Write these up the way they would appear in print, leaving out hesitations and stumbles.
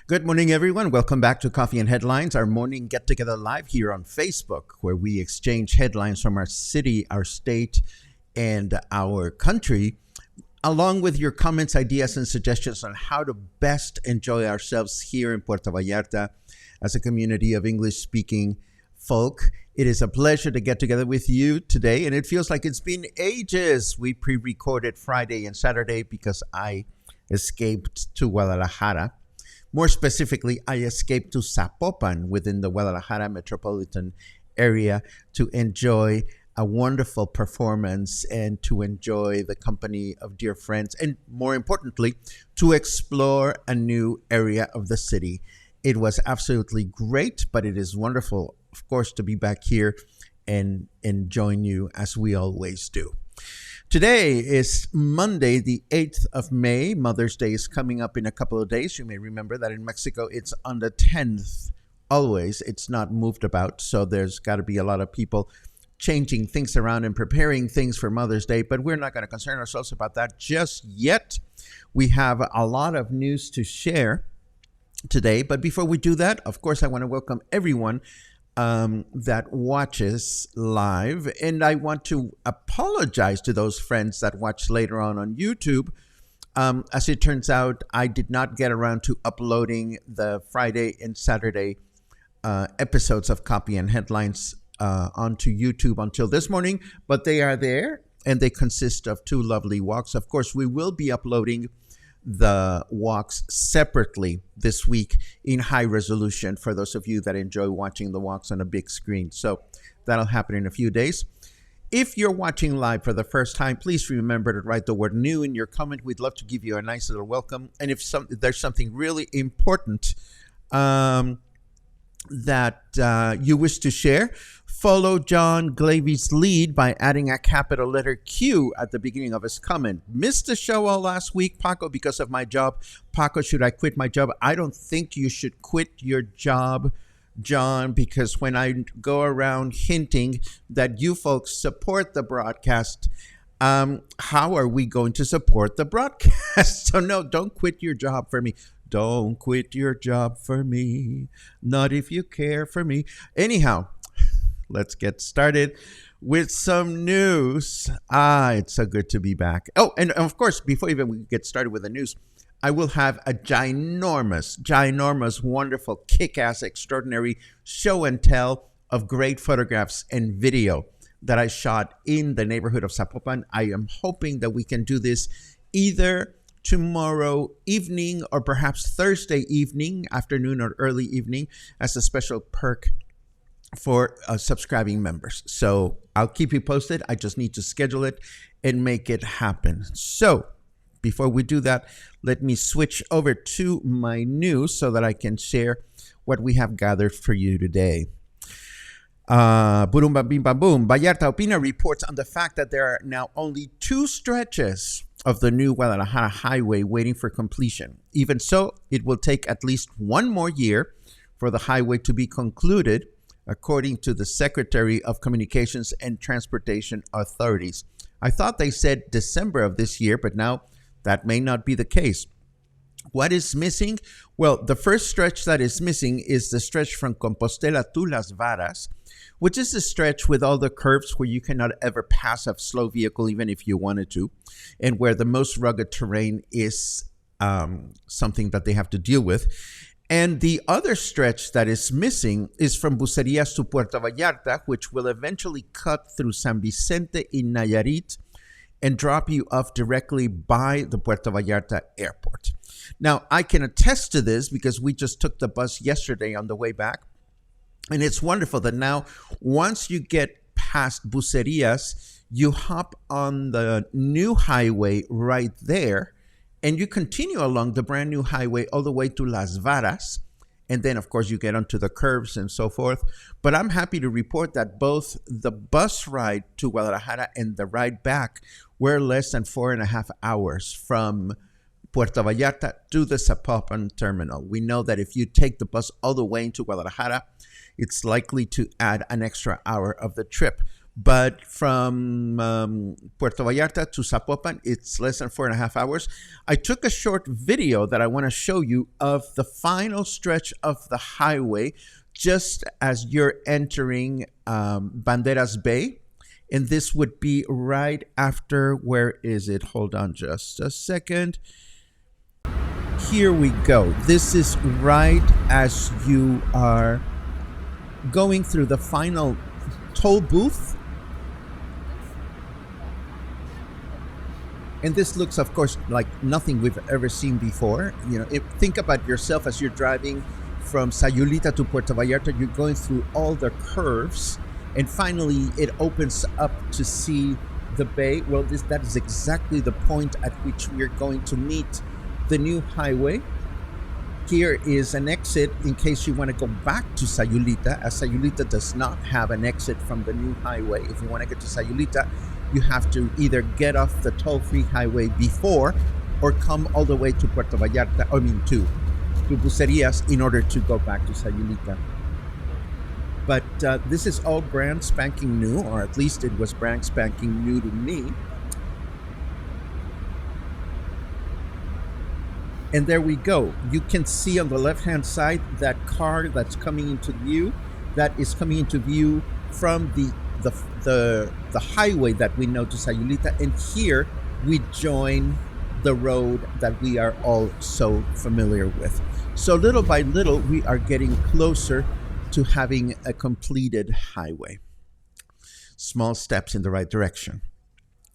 Good morning, everyone. Welcome back to Coffee and Headlines, our morning get-together live here on Facebook, where we exchange headlines from our city, our state, and our country, along with your comments, ideas, and suggestions on how to best enjoy ourselves here in Puerto Vallarta as a community of English-speaking folk. It is a pleasure to get together with you today, and it feels like it's been ages. We pre-recorded Friday and Saturday because I escaped to Guadalajara. More specifically, I escaped to Zapopan within the Guadalajara metropolitan area to enjoy a wonderful performance and to enjoy the company of dear friends, and more importantly, to explore a new area of the city. It was absolutely great, but it is wonderful, of course, to be back here and join you as we always do. Today is Monday, the 8th of May. Mother's Day is coming up in a couple of days. You may remember that in Mexico, it's on the 10th. Always, it's not moved about. So there's got to be a lot of people changing things around and preparing things for Mother's Day. But we're not going to concern ourselves about that just yet. We have a lot of news to share today. But before we do that, of course, I want to welcome everyone that watches live. And I want to apologize to those friends that watch later on YouTube. As it turns out, I did not get around to uploading the Friday and Saturday episodes of Copy and Headlines onto YouTube until this morning, but they are there and they consist of two lovely walks. Of course, we will be uploading the walks separately this week in high resolution for those of you that enjoy watching the walks on a big screen. So that'll happen in a few days. If you're watching live for the first time, please remember to write the word new in your comment. We'd love to give you a nice little welcome. And if there's something really important that you wish to share, follow John Glavy's lead by adding a capital letter Q at the beginning of his comment. Missed the show all last week, Paco, because of my job. Paco, should I quit my job? I don't think you should quit your job, John, because when I go around hinting that you folks support the broadcast, how are we going to support the broadcast? So no, don't quit your job for me. Don't quit your job for me. Not if you care for me. Anyhow, let's get started with some news. It's so good to be back. Oh, and of course, before even we get started with the news, I will have a ginormous, wonderful, kick-ass, extraordinary show and tell of great photographs and video that I shot in the neighborhood of Zapopan. I am hoping that we can do this either tomorrow evening or perhaps Thursday evening, afternoon or early evening, as a special perk for subscribing members. So I'll keep you posted. I just need to schedule it and make it happen. So before we do that, let me switch over to my news so that I can share what we have gathered for you today. Boom, bam, bim, bam, boom. Vallarta Opina reports on the fact that there are now only 2 stretches of the new Guadalajara highway waiting for completion. Even so, it will take at least 1 more year for the highway to be concluded, according to the Secretary of Communications and Transportation Authorities. I thought they said December of this year, but now that may not be the case. What is missing? Well, the first stretch that is missing is the stretch from Compostela to Las Varas, which is the stretch with all the curves where you cannot ever pass a slow vehicle even if you wanted to, and where the most rugged terrain is something that they have to deal with. And the other stretch that is missing is from Bucerías to Puerto Vallarta, which will eventually cut through San Vicente in Nayarit and drop you off directly by the Puerto Vallarta airport. Now, I can attest to this because we just took the bus yesterday on the way back. And it's wonderful that now, once you get past Bucerías, you hop on the new highway right there, and you continue along the brand new highway all the way to Las Varas. And then, of course, you get onto the curves and so forth. But I'm happy to report that both the bus ride to Guadalajara and the ride back were less than 4.5 hours from Puerto Vallarta to the Zapopan terminal. We know that if you take the bus all the way into Guadalajara, it's likely to add an extra hour of the trip. But from Puerto Vallarta to Zapopan, it's less than 4.5 hours. I took a short video that I want to show you of the final stretch of the highway just as you're entering Banderas Bay. And this would be right after, where is it? Hold on just a second. Here we go. This is right as you are going through the final toll booth. And this looks, of course, like nothing we've ever seen before. You know, think about yourself as you're driving from Sayulita to Puerto Vallarta. You're going through all the curves, and finally it opens up to see the bay. Well, that is exactly the point at which we're going to meet the new highway. Here is an exit in case you want to go back to Sayulita, as Sayulita does not have an exit from the new highway. If you want to get to Sayulita, you have to either get off the toll-free highway before or come all the way to Puerto Vallarta, to Bucerías in order to go back to Sayulita. But this is all brand spanking new, or at least it was brand spanking new to me. And there we go. You can see on the left-hand side that car that's coming into view. That is coming into view from the highway that we know to Sayulita. And here we join the road that we are all so familiar with. So little by little, we are getting closer to having a completed highway. Small steps in the right direction.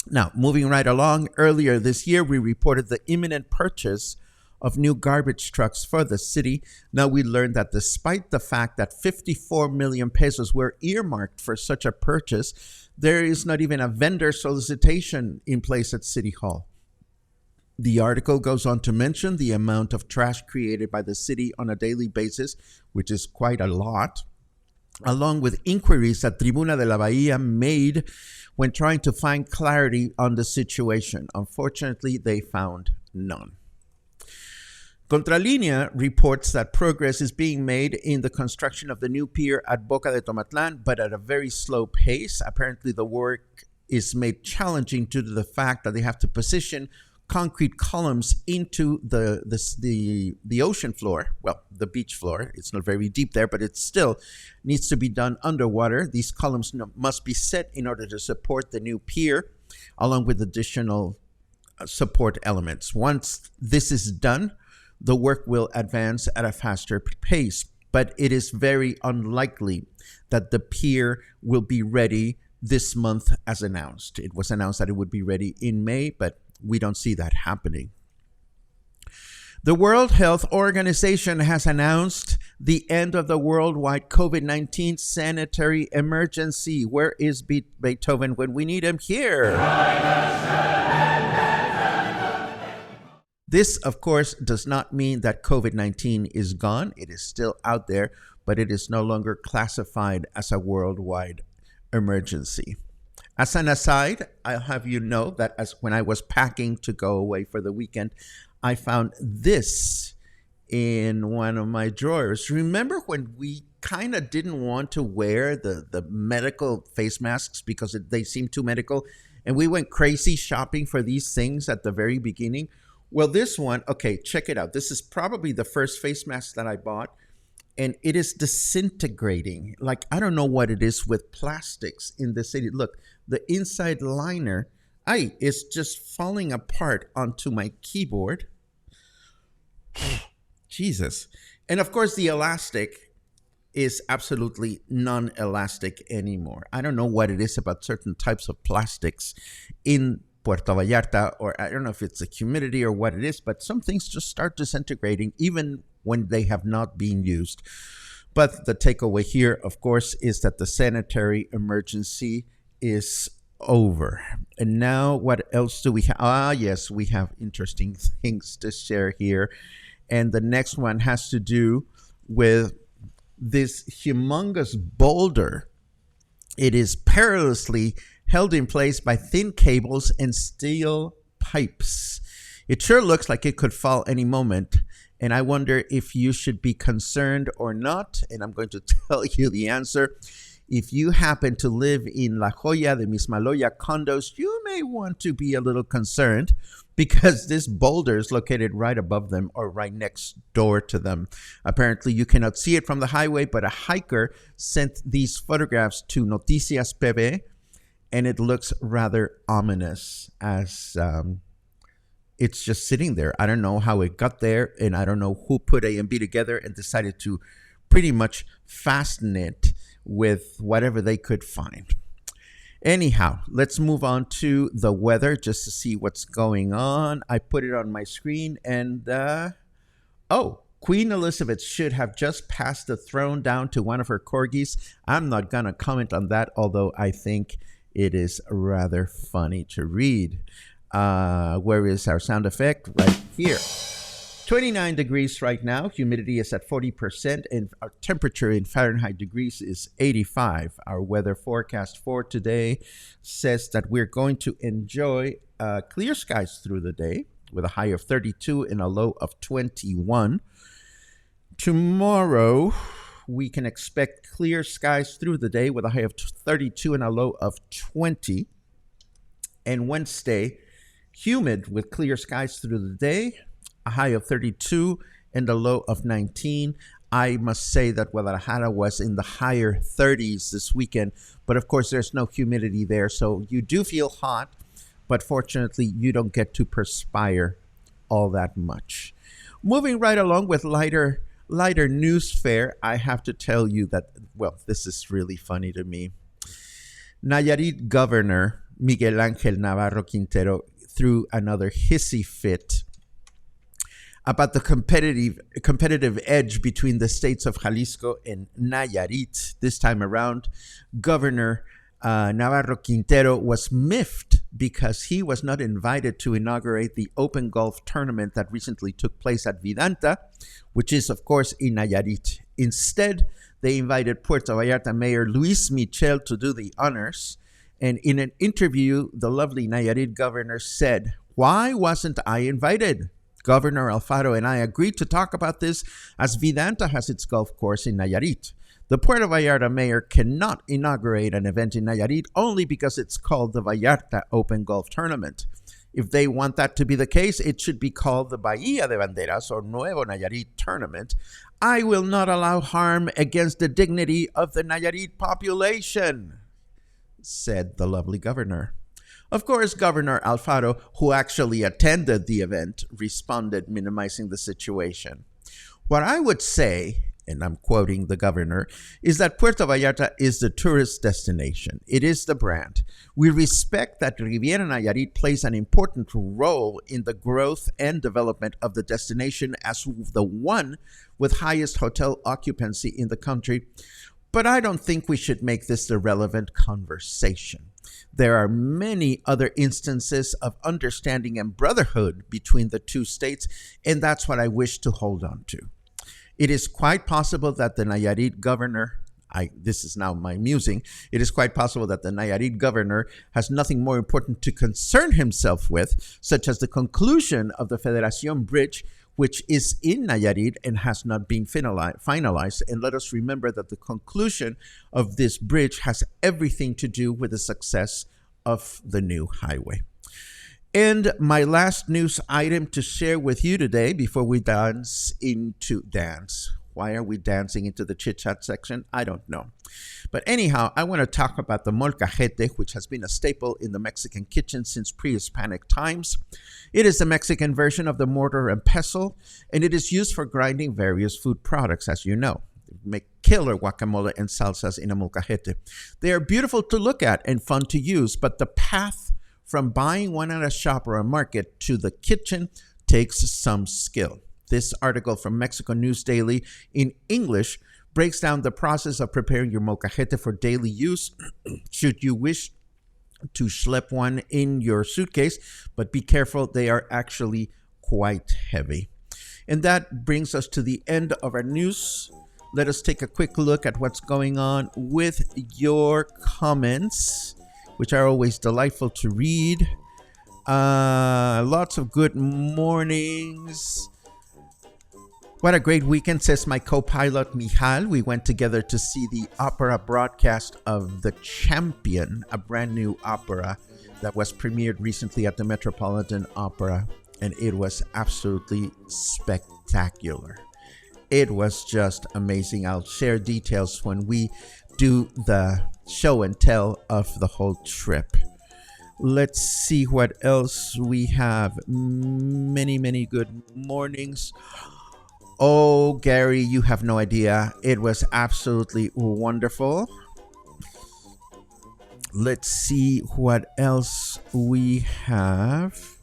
Now, moving right along, earlier this year, we reported the imminent purchase of new garbage trucks for the city. Now we learned that despite the fact that 54 million pesos were earmarked for such a purchase, there is not even a vendor solicitation in place at City Hall. The article goes on to mention the amount of trash created by the city on a daily basis, which is quite a lot, along with inquiries that Tribuna de la Bahía made when trying to find clarity on the situation. Unfortunately, they found none. Contralínea reports that progress is being made in the construction of the new pier at Boca de Tomatlán, but at a very slow pace. Apparently, the work is made challenging due to the fact that they have to position concrete columns into the ocean floor. Well, the beach floor. It's not very deep there, but it still needs to be done underwater. These columns must be set in order to support the new pier, along with additional support elements. Once this is done, the work will advance at a faster pace, but it is very unlikely that the pier will be ready this month as announced. It was announced that it would be ready in May, but we don't see that happening. The World Health Organization has announced the end of the worldwide COVID-19 sanitary emergency. Where is Beethoven when we need him? Here. This, of course, does not mean that COVID-19 is gone. It is still out there, but it is no longer classified as a worldwide emergency. As an aside, I'll have you know that as when I was packing to go away for the weekend, I found this in one of my drawers. Remember when we kind of didn't want to wear the medical face masks because they seemed too medical, and we went crazy shopping for these things at the very beginning? Well, this one, okay, check it out. This is probably the first face mask that I bought, and it is disintegrating. Like, I don't know what it is with plastics in the city. Look, the inside liner, is just falling apart onto my keyboard. Jesus. And of course, the elastic is absolutely non-elastic anymore. I don't know what it is about certain types of plastics in Puerto Vallarta, or I don't know if it's the humidity or what it is, but some things just start disintegrating even when they have not been used. But the takeaway here, of course, is that the sanitary emergency is over. And now what else do we have? Yes, we have interesting things to share here. And the next one has to do with this humongous boulder. It is perilously held in place by thin cables and steel pipes. It sure looks like it could fall any moment, and I wonder if you should be concerned or not, and I'm going to tell you the answer. If you happen to live in La Jolla de Mismaloya condos, you may want to be a little concerned because this boulder is located right above them or right next door to them. Apparently, you cannot see it from the highway, but a hiker sent these photographs to Noticias PB, and it looks rather ominous as it's just sitting there. I don't know how it got there, and I don't know who put A and B together and decided to pretty much fasten it with whatever they could find. Anyhow, let's move on to the weather just to see what's going on. I put it on my screen, and Queen Elizabeth should have just passed the throne down to one of her corgis. I'm not going to comment on that, although I think it is rather funny to read. Where is our sound effect? Right here. 29 degrees right now. Humidity is at 40%, and our temperature in Fahrenheit degrees is 85. Our weather forecast for today says that we're going to enjoy clear skies through the day with a high of 32 and a low of 21. Tomorrow, we can expect clear skies through the day with a high of 32 and a low of 20. And Wednesday, humid with clear skies through the day, a high of 32 and a low of 19. I must say that Guadalajara was in the higher 30s this weekend, but of course there's no humidity there, so you do feel hot, but fortunately you don't get to perspire all that much. Moving right along with lighter news fare, I have to tell you that, well, this is really funny to me. Nayarit Governor Miguel Ángel Navarro Quintero threw another hissy fit about the competitive edge between the states of Jalisco and Nayarit. This time around, Governor Navarro Quintero was miffed because he was not invited to inaugurate the Open Golf tournament that recently took place at Vidanta, which is, of course, in Nayarit. Instead, they invited Puerto Vallarta Mayor Luis Michel to do the honors. And in an interview, the lovely Nayarit governor said, "Why wasn't I invited? Governor Alfaro and I agreed to talk about this as Vidanta has its golf course in Nayarit. The Puerto Vallarta mayor cannot inaugurate an event in Nayarit only because it's called the Vallarta Open Golf Tournament. If they want that to be the case, it should be called the Bahía de Banderas or Nuevo Nayarit Tournament. I will not allow harm against the dignity of the Nayarit population," said the lovely governor. Of course, Governor Alfaro, who actually attended the event, responded, minimizing the situation. "What I would say," and I'm quoting the governor, "is that Puerto Vallarta is the tourist destination. It is the brand. We respect that Riviera Nayarit plays an important role in the growth and development of the destination as the one with highest hotel occupancy in the country. But I don't think we should make this the relevant conversation. There are many other instances of understanding and brotherhood between the two states, and that's what I wish to hold on to. It is quite possible that the Nayarit governor," this is now my musing, it is quite possible that the Nayarit governor has nothing more important to concern himself with, such as the conclusion of the Federación Bridge, which is in Nayarit and has not been finalized. And let us remember that the conclusion of this bridge has everything to do with the success of the new highway. And my last news item to share with you today before we dance. Why are we dancing into the chit-chat section? I don't know. But anyhow, I want to talk about the molcajete, which has been a staple in the Mexican kitchen since pre-Hispanic times. It is the Mexican version of the mortar and pestle, and it is used for grinding various food products, as you know. Make killer guacamole and salsas in a molcajete. They are beautiful to look at and fun to use, but the path from buying one at a shop or a market to the kitchen takes some skill. This article from Mexico News Daily in English breaks down the process of preparing your molcajete for daily use should you wish to schlep one in your suitcase, but be careful, they are actually quite heavy. And that brings us to the end of our news. Let us take a quick look at what's going on with your comments, which are always delightful to read. Lots of good mornings. What a great weekend, says my co-pilot Michal. We went together to see the opera broadcast of The Champion, a brand new opera that was premiered recently at the Metropolitan Opera, and it was absolutely spectacular. It was just amazing. I'll share details when we do the show and tell of the whole trip. Let's see what else we have. Many good mornings. Oh, Gary, you have no idea. It was absolutely wonderful. Let's see what else we have.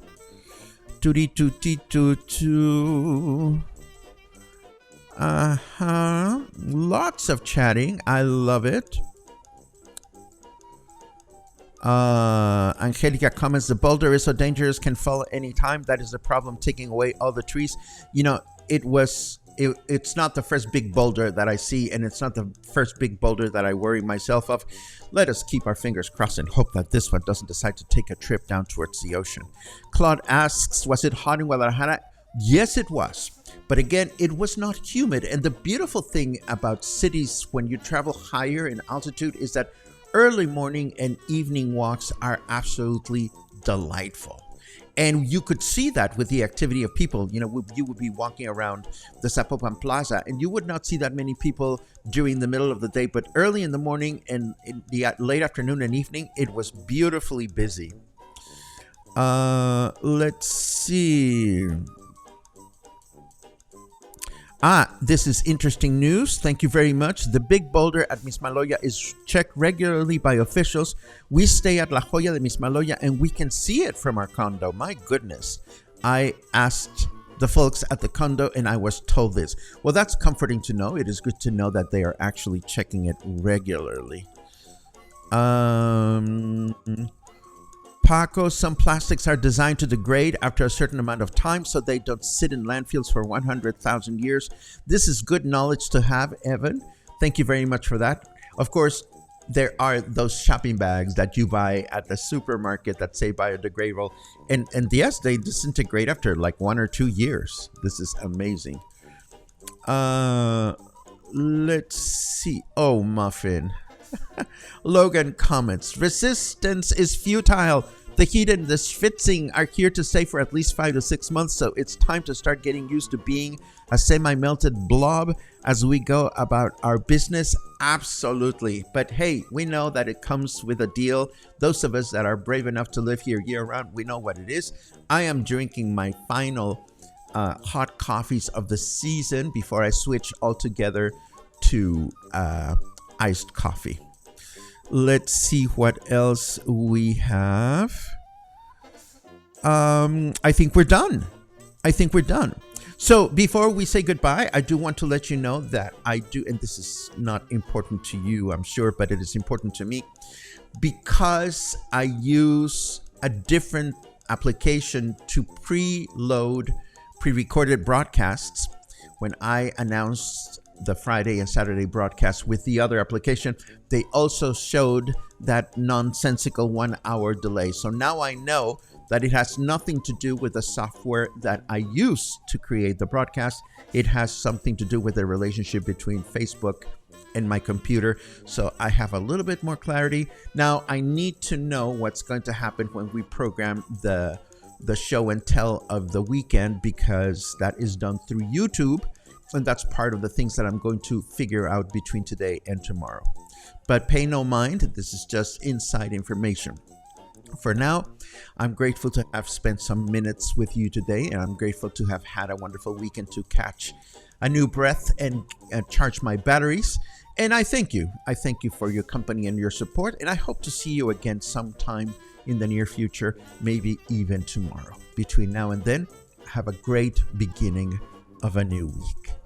Lots of chatting. I love it. Angelica comments, the boulder is so dangerous, can fall any time. That is the problem, taking away all the trees. You know, it's not the first big boulder that I see, and it's not the first big boulder that I worry myself of. Let us keep our fingers crossed and hope that this one doesn't decide to take a trip down towards the ocean. Claude asks, was it hot in Guadalajara? Yes, it was. But again, it was not humid. And the beautiful thing about cities when you travel higher in altitude is that early morning and evening walks are absolutely delightful. And you could see that with the activity of people. You know, you would be walking around the Zapopan Plaza and you would not see that many people during the middle of the day. But early in the morning and in the late afternoon and evening, it was beautifully busy. Let's see. This is interesting news. Thank you very much. The big boulder at Mismaloya is checked regularly by officials. We stay at La Joya de Mismaloya and we can see it from our condo. My goodness. I asked the folks at the condo and I was told this. Well, that's comforting to know. It is good to know that they are actually checking it regularly. Paco, some plastics are designed to degrade after a certain amount of time so they don't sit in landfills for 100,000 years. This is good knowledge to have, Evan. Thank you very much for that. Of course, there are those shopping bags that you buy at the supermarket that say biodegradable. And yes, they disintegrate after like 1 or 2 years. This is amazing. Let's see. Oh, Muffin. Logan comments, resistance is futile. The heat and the schwitzing are here to stay for at least 5 to 6 months, so it's time to start getting used to being a semi-melted blob as we go about our business. Absolutely. But hey, we know that it comes with a deal. Those of us that are brave enough to live here year-round, we know what it is. I am drinking my final hot coffees of the season before I switch altogether to iced coffee. Let's see what else we have. I think we're done. So before we say goodbye, I do want to let you know that I do, and this is not important to you, I'm sure, but it is important to me, because I use a different application to preload pre-recorded broadcasts. When I announced the Friday and Saturday broadcast with the other application, they also showed that nonsensical 1 hour delay. So now I know that it has nothing to do with the software that I use to create the broadcast. It has something to do with the relationship between Facebook and my computer. So I have a little bit more clarity. Now I need to know what's going to happen when we program the show and tell of the weekend, because that is done through YouTube. And that's part of the things that I'm going to figure out between today and tomorrow. But pay no mind, this is just inside information. For now, I'm grateful to have spent some minutes with you today, and I'm grateful to have had a wonderful weekend to catch a new breath and charge my batteries. And I thank you. I thank you for your company and your support, and I hope to see you again sometime in the near future, maybe even tomorrow. Between now and then, have a great beginning of a new week.